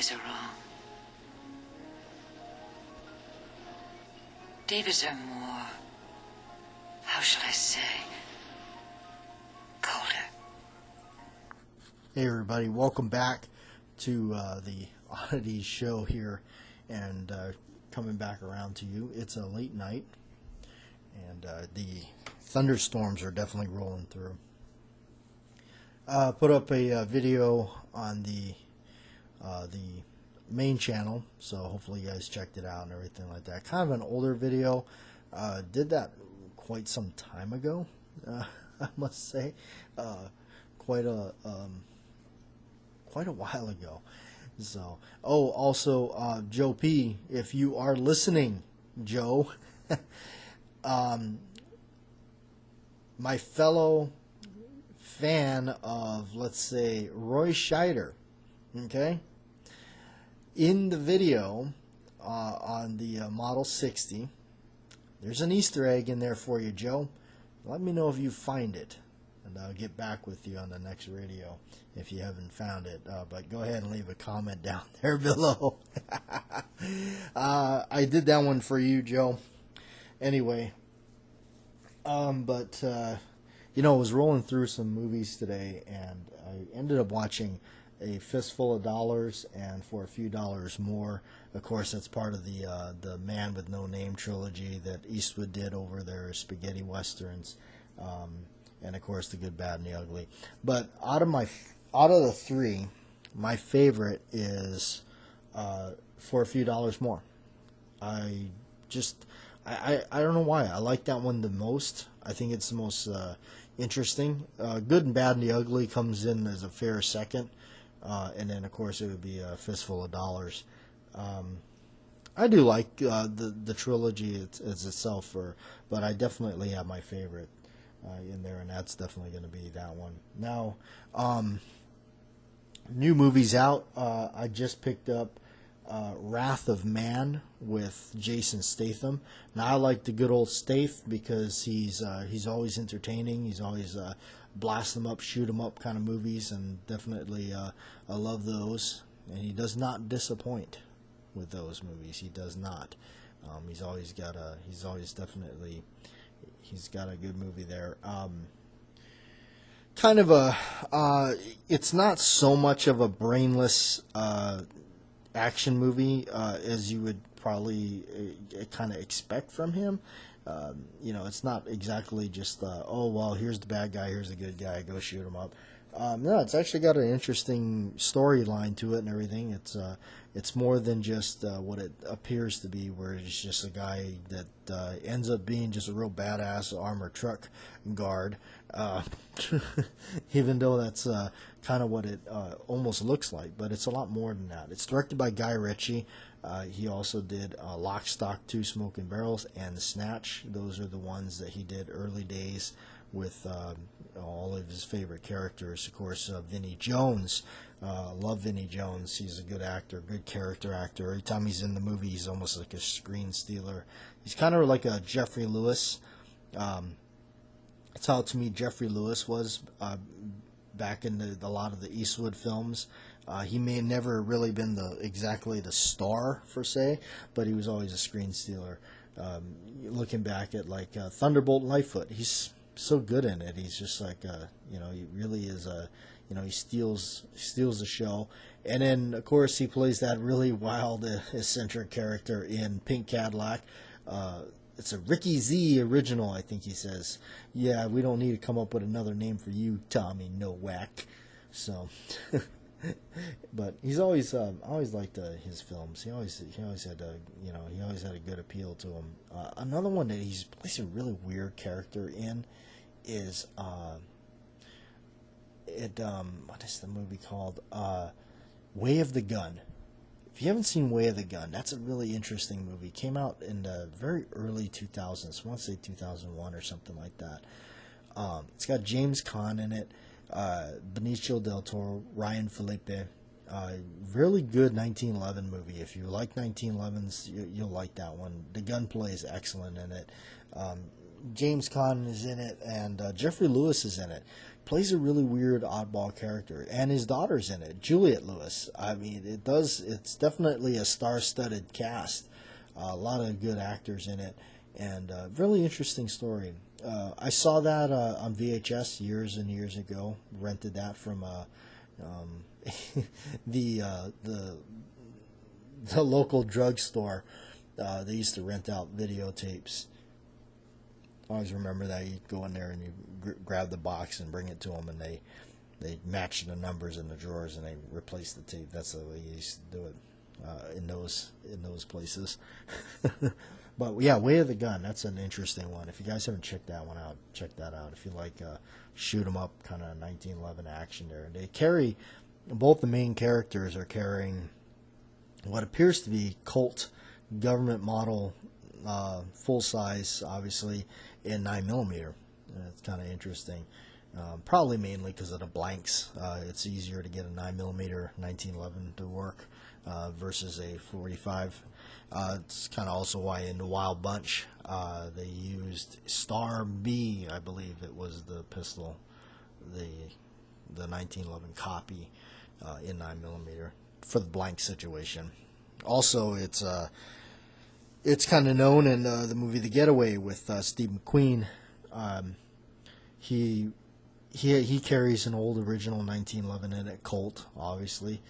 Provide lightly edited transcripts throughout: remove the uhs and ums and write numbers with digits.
eyes are wrong. David's are more, how should I say, colder. Hey everybody, welcome back to the Oddities show here, and coming back around to you. It's a late night, and the thunderstorms are definitely rolling through. Put up a video on the main channel, so hopefully you guys checked it out and everything like that. Kind of an older video. Did that quite some time ago, I must say. Quite a while ago. So, also Joe P, if you are listening, Joe, my fellow fan of, let's say, Roy Scheider, okay? In the video on the Model 60, there's an Easter egg in there for you, Joe. Let me know if you find it, and I'll get back with you on the next radio if you haven't found it. But go ahead and leave a comment down there below. I did that one for you, Joe. Anyway, but I was rolling through some movies today, and I ended up watching A Fistful of Dollars and For a Few Dollars More. Of course, that's part of the Man with No Name trilogy that Eastwood did over their spaghetti westerns, and of course The Good, Bad, and the Ugly. But out of the three, my favorite is For a Few Dollars More. I don't know why I like that one the most. I think it's the most interesting. Good and Bad and the Ugly comes in as a fair second. And then, of course, it would be A Fistful of Dollars. I do like the trilogy as itself, but I definitely have my favorite in there, and that's definitely going to be that one. Now, new movies out. I just picked up Wrath of Man with Jason Statham. Now, I like the good old Stath because he's always entertaining. He's always blast them up, shoot them up kind of movies, and definitely I love those. And he does not disappoint with those movies. He does not. He's got a good movie there. Kind of it's not so much of a brainless action movie as you would probably kind of expect from him. It's not exactly just, here's the bad guy, here's the good guy, go shoot him up. No, it's actually got an interesting storyline to it and everything. It's more than just what it appears to be, where it's just a guy that ends up being just a real badass armored truck guard, even though that's kind of what it almost looks like, but it's a lot more than that. It's directed by Guy Ritchie. He also did Lock, Stock, Two Smoking Barrels and Snatch. Those are the ones that he did early days with all of his favorite characters. Of course, Vinnie Jones. Love Vinnie Jones. He's a good actor, good character actor. Every time he's in the movie, he's almost like a screen stealer. He's kind of like a Jeffrey Lewis. That's how, to me, Jeffrey Lewis was back in a lot of the Eastwood films. He may have never really been exactly the star, per se, but he was always a screen stealer. Looking back at Thunderbolt and Lightfoot, he's so good in it. He's just like he really is he steals the show. And then, of course, he plays that really wild, eccentric character in Pink Cadillac. It's a Ricky Z original, I think he says. Yeah, we don't need to come up with another name for you, Tommy Nowak. So, but he's always liked his films. He always had a good appeal to him. Another one that he's plays a really weird character in is what is the movie called? Way of the Gun. If you haven't seen Way of the Gun, that's a really interesting movie. It came out in the very early 2000s. I want to say 2001 or something like that. It's got James Caan in it, Benicio del Toro, Ryan Felipe. Really good 1911 movie. If you like 1911s, you'll like that one. The gunplay is excellent in it. James Caan is in it, and Jeffrey Lewis is in it. plays a really weird oddball character, and his daughter's in it, Juliette Lewis. I mean, it's definitely a star-studded cast, a lot of good actors in it, and really interesting story. I saw that on VHS years and years ago. Rented that from the local drugstore. They used to rent out videotapes. I always remember that. You go in there and you grab the box and bring it to them, and they match the numbers in the drawers and they replace the tape. That's the way you used to do it in those places. But yeah, Way of the Gun. That's an interesting one. If you guys haven't checked that one out, check that out. If you like shoot 'em up kind of 1911 action, there they carry. Both the main characters are carrying what appears to be Colt government model, full size, obviously in 9mm. It's kind of interesting. Probably mainly because of the blanks. It's easier to get a 9mm 1911 to work versus a 45. It's kind of also why in the Wild Bunch they used Star B, I believe it was the pistol, the 1911 copy in 9mm for the blank situation. Also, it's kind of known in the movie The Getaway with Steve McQueen. He carries an old original 1911 in it, Colt, obviously.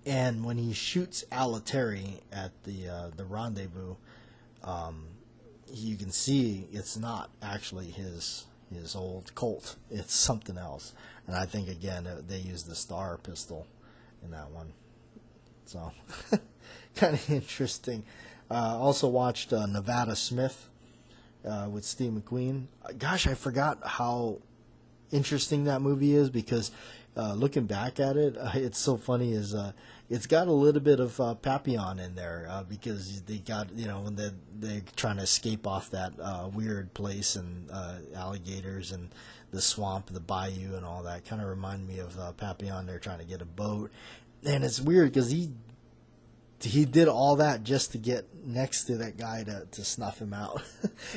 And when he shoots Alaterri at the rendezvous, you can see it's not actually his old Colt. It's something else. And I think, again, they used the Star pistol in that one. So, kind of interesting. Also watched Nevada Smith with Steve McQueen. Gosh, I forgot how interesting that movie is because looking back at it, it's so funny. It's got a little bit of Papillon in there because they got, when they're trying to escape off that weird place and alligators and the swamp, the bayou, and all that. Kind of remind me of Papillon. They're trying to get a boat, and it's weird because he did all that just to get next to that guy to snuff him out.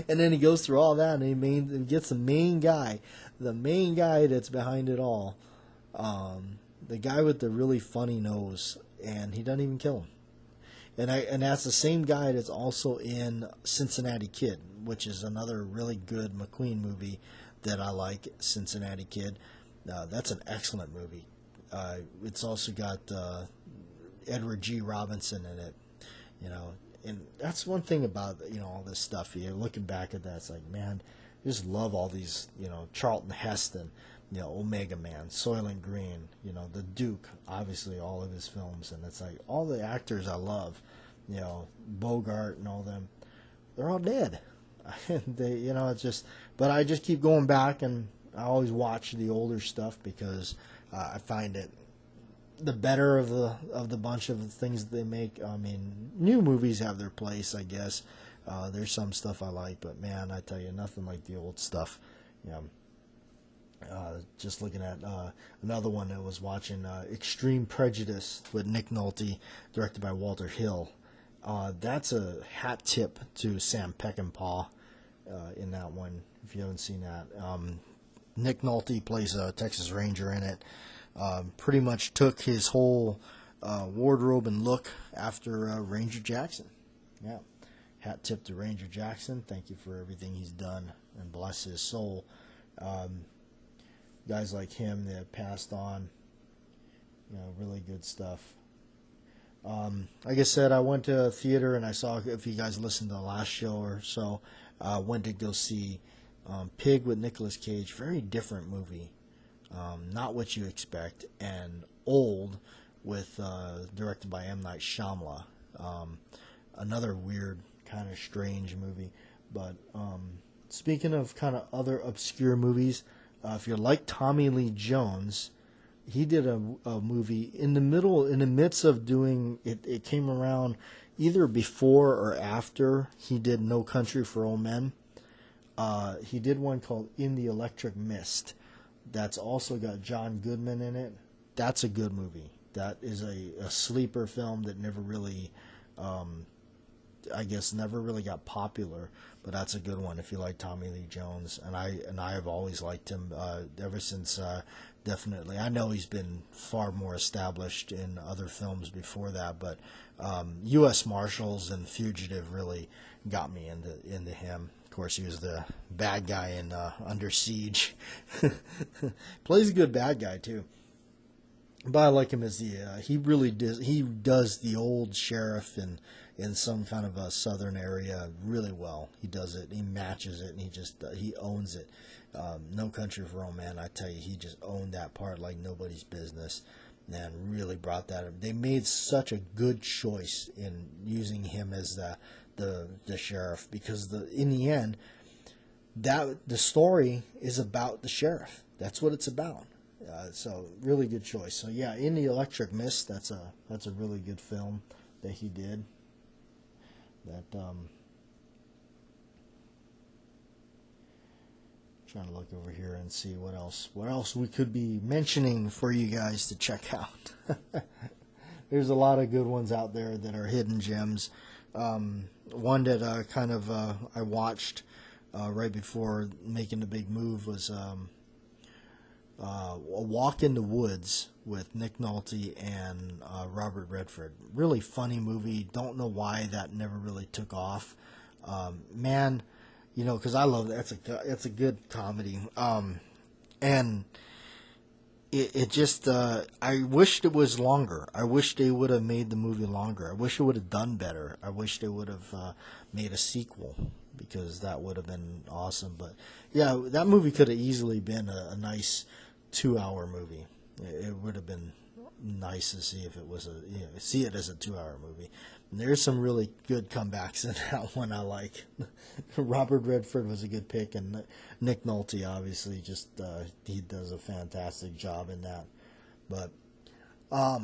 And then he goes through all that and he gets the main guy that's behind it all. The guy with the really funny nose, and he doesn't even kill him. And that's the same guy that's also in Cincinnati Kid, which is another really good McQueen movie that I like, Cincinnati Kid. That's an excellent movie. It's also got Edward G. Robinson in it, and that's one thing about all this stuff. You're looking back at that, it's like, man, I just love all these, Charlton Heston, Omega Man, Soylent Green, the Duke, obviously all of his films, and it's like all the actors I love, Bogart and all them, they're all dead. They, it's just, but I just keep going back and I always watch the older stuff because I find it the better of the bunch of the things that they make. I mean, new movies have their place, I guess. There's some stuff I like, but man, I tell you, nothing like the old stuff. Just looking at another one I was watching, Extreme Prejudice with Nick Nolte, directed by Walter Hill. That's a hat tip to Sam Peckinpah in that one, if you haven't seen that. Nick Nolte plays a Texas Ranger in it. Pretty much took his whole wardrobe and look after Ranger Jackson. Yeah, hat tip to Ranger Jackson. Thank you for everything he's done, and bless his soul. Guys like him that passed on, really good stuff. Like I said, I went to a theater and I saw, if you guys listened to the last show or so, went to go see Pig with Nicolas Cage. Very different movie. Not what you expect, and Old with directed by M. Night Shyamalan. Another weird, kind of strange movie. But speaking of kind of other obscure movies, if you're like Tommy Lee Jones, he did a movie in the midst of doing it. It came around either before or after he did No Country for Old Men. He did one called In the Electric Mist. That's also got John Goodman in it. That's a good movie. That is a sleeper film that never really, I guess never really got popular, but that's a good one if you like Tommy Lee Jones. And I have always liked him ever since. Definitely, I know he's been far more established in other films before that, but U.S. Marshals and Fugitive really got me into him. Of course, he was the bad guy in Under Siege. Plays a good bad guy too. But I like him as he really does the old sheriff in some kind of a southern area really well. He does it. He matches it, and he owns it. No Country for Old Men, I tell you, he just owned that part like nobody's business, and really brought that up. They made such a good choice in using him as the sheriff, because in the end, the story is about the sheriff. That's what it's about. So really good choice. So yeah, In the Electric Mist, that's a really good film that he did. Trying to look over here and see what else we could be mentioning for you guys to check out. There's a lot of good ones out there that are hidden gems. One that I watched right before making the big move was A Walk in the Woods with Nick Nolte and Robert Redford. Really funny movie. Don't know why that never really took off. Man, because I love that. It's a good comedy. And it just, I wished it was longer. I wish they would have made the movie longer. I wish it would have done better. I wish they would have made a sequel, because that would have been awesome. But yeah, that movie could have easily been a nice 2-hour movie. It would have been nice to see if it was see it as a 2-hour movie. And there's some really good comebacks in that one. I like. Robert Redford was a good pick, and Nick Nolte obviously he does a fantastic job in that. But I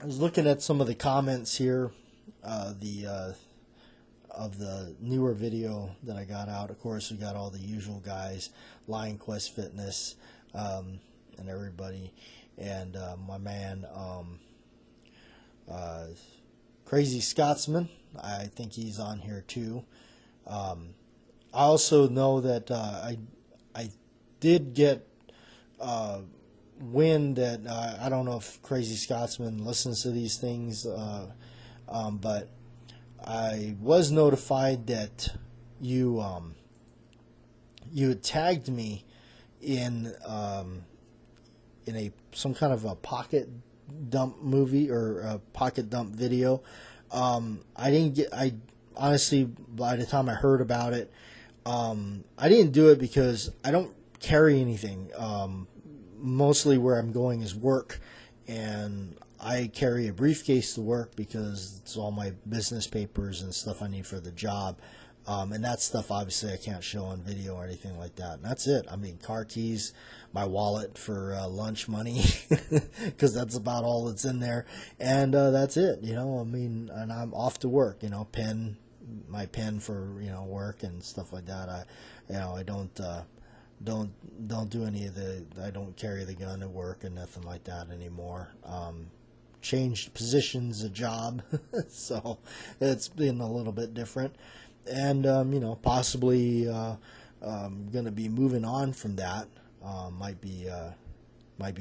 was looking at some of the comments here, of the newer video that I got out. Of course, we got all the usual guys, Lion Quest Fitness, and everybody, and my man, Crazy Scotsman. I think he's on here too. I also know that I did get wind that I don't know if Crazy Scotsman listens to these things, but I was notified that you had tagged me in some kind of a pocket dump movie or a pocket dump video. I honestly, by the time I heard about it, I didn't do it because I don't carry anything. Mostly where I'm going is work, and I carry a briefcase to work because it's all my business papers and stuff I need for the job. And that stuff, obviously, I can't show on video or anything like that. And that's it. I mean, car keys, my wallet for lunch money, because that's about all that's in there. And that's it, I mean, and I'm off to work, my pen for, work and stuff like that. I don't do any of I don't carry the gun at work and nothing like that anymore. Changed positions, a job, so it's been a little bit different. And, possibly going to be moving on from that. Might be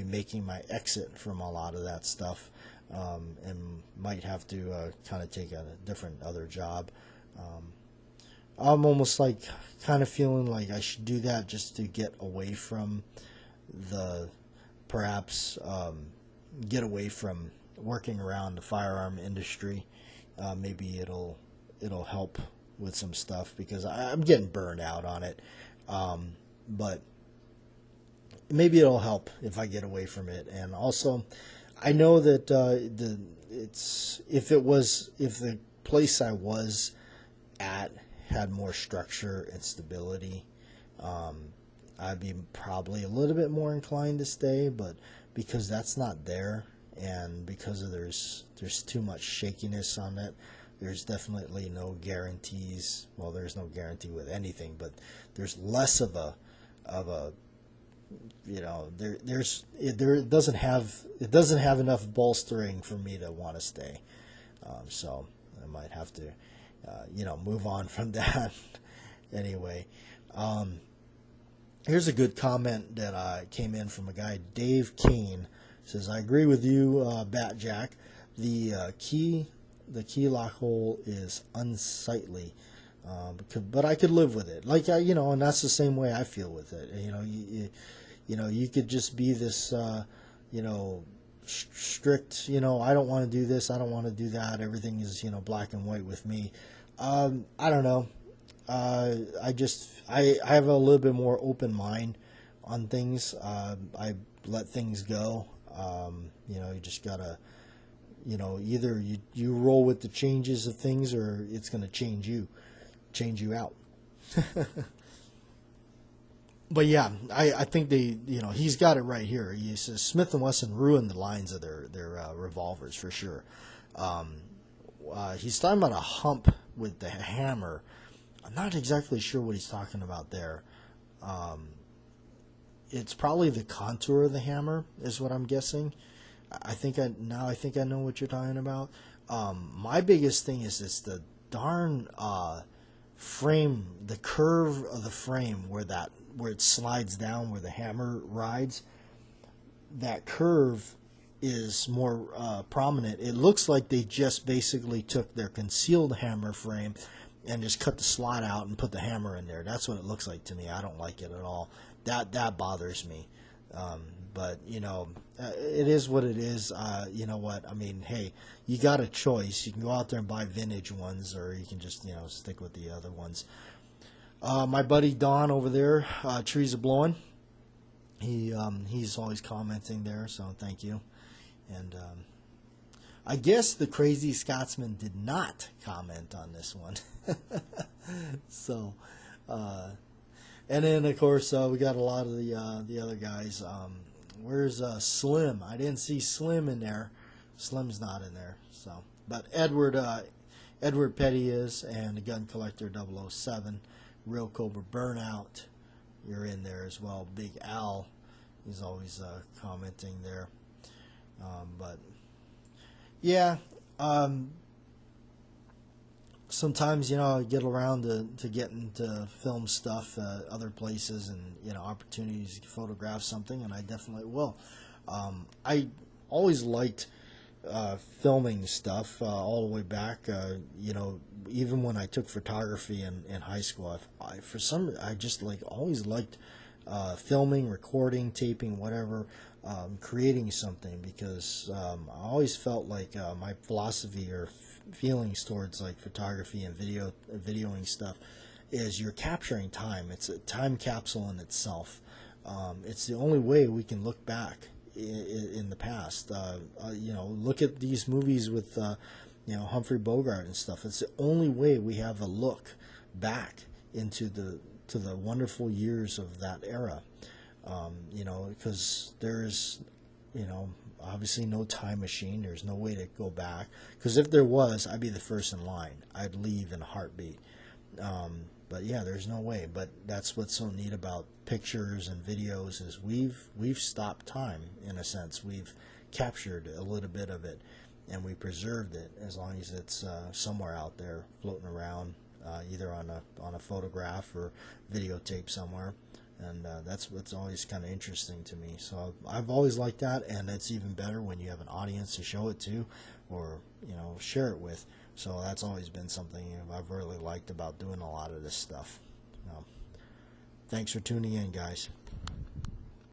making my exit from a lot of that stuff, and might have to kind of take a different other job. I'm almost kind of feeling like I should do that just to get away from get away from working around the firearm industry. Maybe it'll help with some stuff, because I'm getting burned out on it. But maybe it'll help if I get away from it. And also, I know that if the place I was at had more structure and stability, I'd be probably a little bit more inclined to stay. But because that's not there, and because there's too much shakiness on it, there's definitely no guarantees. Well, there's no guarantee with anything, but there's less of a it doesn't have enough bolstering for me to want to stay. So I might have to, move on from that. Anyway, here's a good comment that came in from a guy, Dave Kane. Says, I agree with you, Bat Jack. The key lock hole is unsightly, but I could live with it. Like, and that's the same way I feel with it. You could just be this, strict, I don't want to do this, I don't want to do that. Everything is, black and white with me. I don't know. I have a little bit more open mind on things. I let things go. You just gotta, either you roll with the changes of things, or it's gonna change you out. But yeah, I think he's got it right here. He says Smith & Wesson ruined the lines of their revolvers for sure. He's talking about a hump with the hammer. I'm not exactly sure what he's talking about there. It's probably the contour of the hammer is what I'm guessing. I think I know what you're talking about. My biggest thing is the darn frame, the curve of the frame where it slides down, where the hammer rides. That curve is more prominent. It looks like they just basically took their concealed hammer frame and just cut the slot out and put the hammer in there. That's what it looks like to me. I don't like it at all. That bothers me. But it is what it is. You know what? I mean, hey, you got a choice. You can go out there and buy vintage ones, or you can just stick with the other ones. My buddy Don over there, Trees Are Blowing. He's always commenting there, so thank you. And I guess the Crazy Scotsman did not comment on this one. So, and then of course we got a lot of the other guys. Where's Slim? I didn't see Slim in there. Slim's not in there. So, but Edward Petty is, and the Gun Collector 007, Real Cobra Burnout. You're in there as well. Big Al, he's always commenting there. But yeah, sometimes I get around to getting to film stuff other places, and opportunities to photograph something, and I definitely will. I always liked filming stuff all the way back. Even when I took photography in high school, I just always liked filming, recording, taping, whatever. Creating something, because I always felt like my philosophy or feelings towards photography and videoing stuff is you're capturing time. It's a time capsule in itself. It's the only way we can look back in the past. Look at these movies with Humphrey Bogart and stuff. It's the only way we have a look back into the wonderful years of that era. Because there's, obviously no time machine. There's no way to go back. Because if there was, I'd be the first in line. I'd leave in a heartbeat. But yeah, there's no way. But that's what's so neat about pictures and videos is we've stopped time in a sense. We've captured a little bit of it, and we preserved it as long as it's somewhere out there floating around, either on a photograph or videotape somewhere. And that's what's always kind of interesting to me. So I've always liked that, and it's even better when you have an audience to show it to, or share it with. So that's always been something I've really liked about doing a lot of this stuff. Thanks for tuning in, guys.